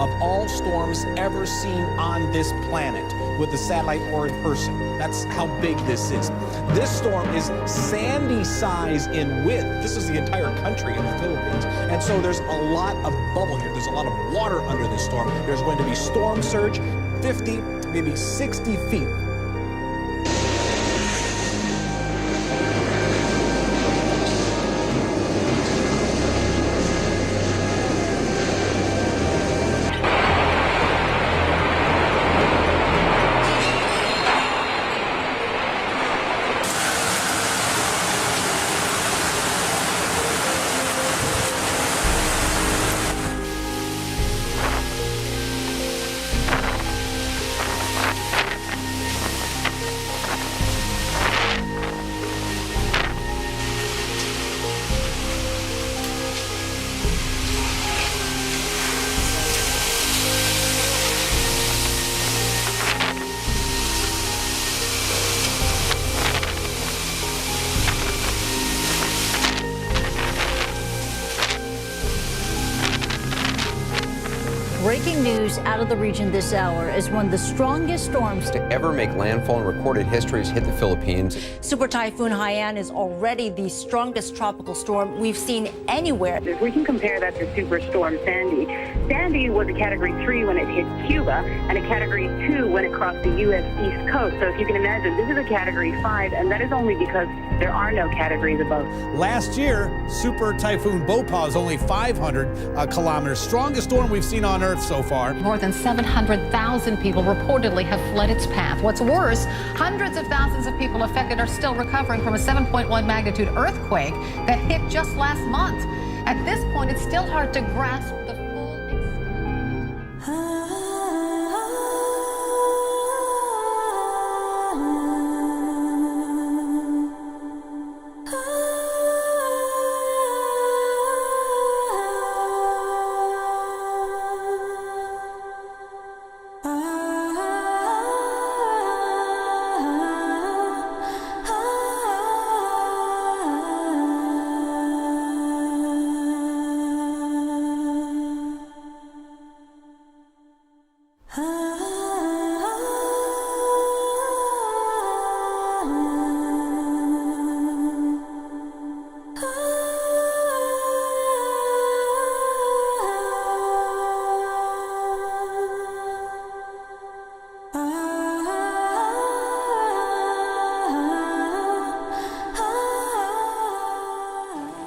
of all storms ever seen on this planet with the satellite or in person. That's how big this is. This storm is Sandy size in width. This is the entire country of the Philippines. And so there's a lot of bubble here. There's a lot of water under this storm. There's going to be storm surge, 50, maybe 60 feet. Breaking news out of the region this hour as one of the strongest storms to ever make landfall in recorded history has hit the Philippines. Super Typhoon Haiyan is already the strongest tropical storm we've seen anywhere. If we can compare that to Superstorm Sandy, Sandy was a Category 3 when it hit Cuba and a Category 2 when it crossed the U.S. East Coast. So if you can imagine, this is a Category 5, and that is only because there are no categories above. Last year, Super Typhoon Bhopal is only 500 kilometers. Strongest storm we've seen on Earth so far. More than 700,000 people reportedly have fled its path. What's worse, hundreds of thousands of people affected are still recovering from a 7.1 magnitude earthquake that hit just last month. At this point, it's still hard to grasp the full extent.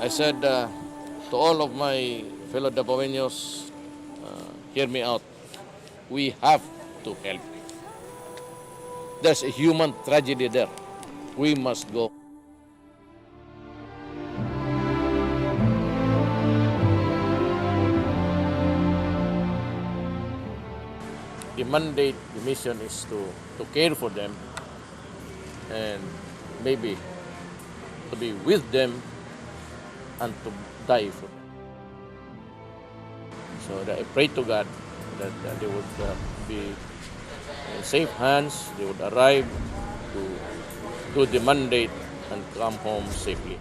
I said to all of my fellow Dabaweños, hear me out. We have to help. There's a human tragedy there. We must go. The mandate, the mission is to care for them and maybe to be with them and to die for them. So I pray to God that they would be in safe hands, they would arrive to do the mandate and come home safely.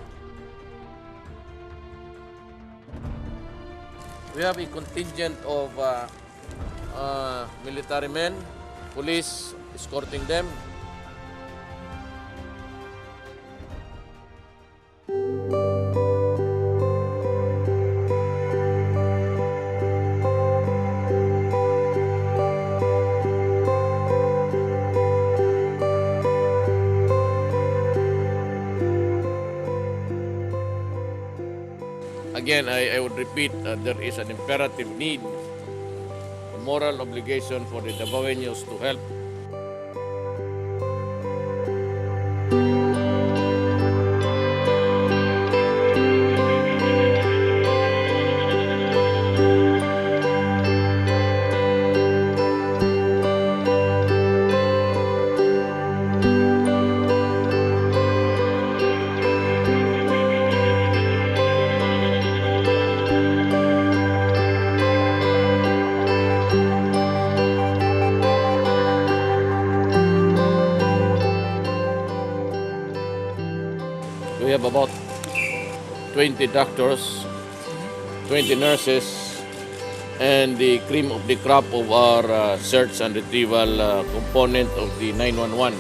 We have a contingent of military men, police escorting them. Again, I would repeat, there is an imperative need, a moral obligation for the Dabaweños to help. We have about 20 doctors, 20 nurses, and the cream of the crop of our search and retrieval component of the 911.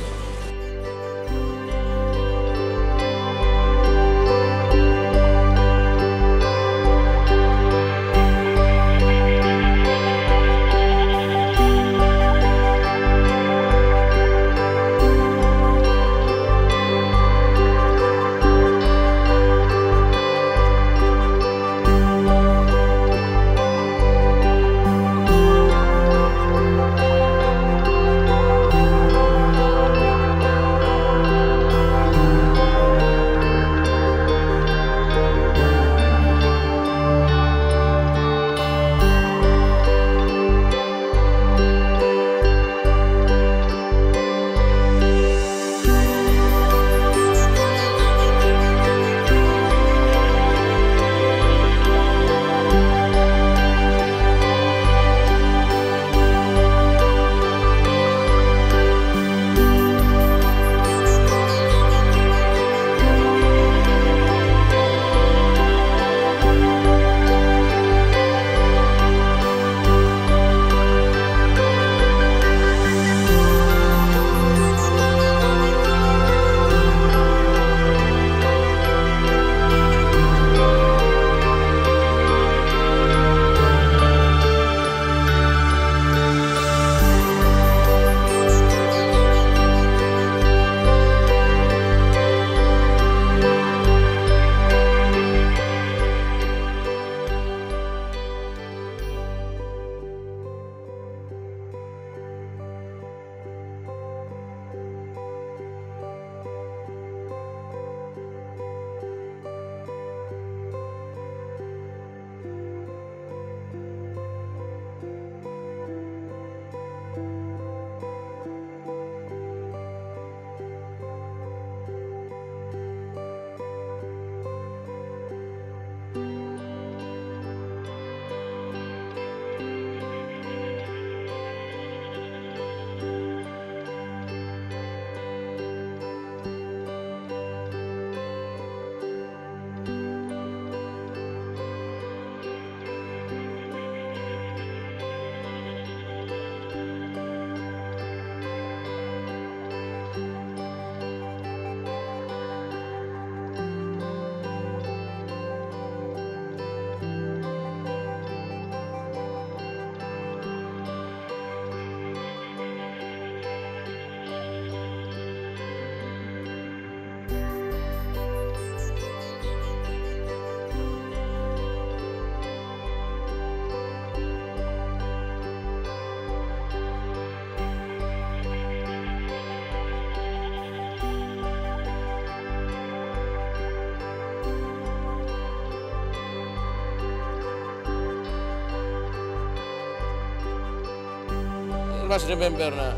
You must remember na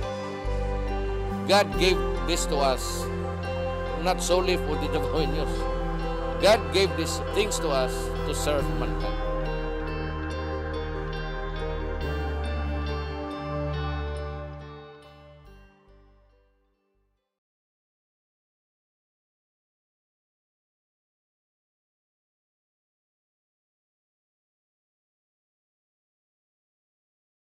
God gave this to us not solely for the Dabaweños. God gave these things to us to serve mankind.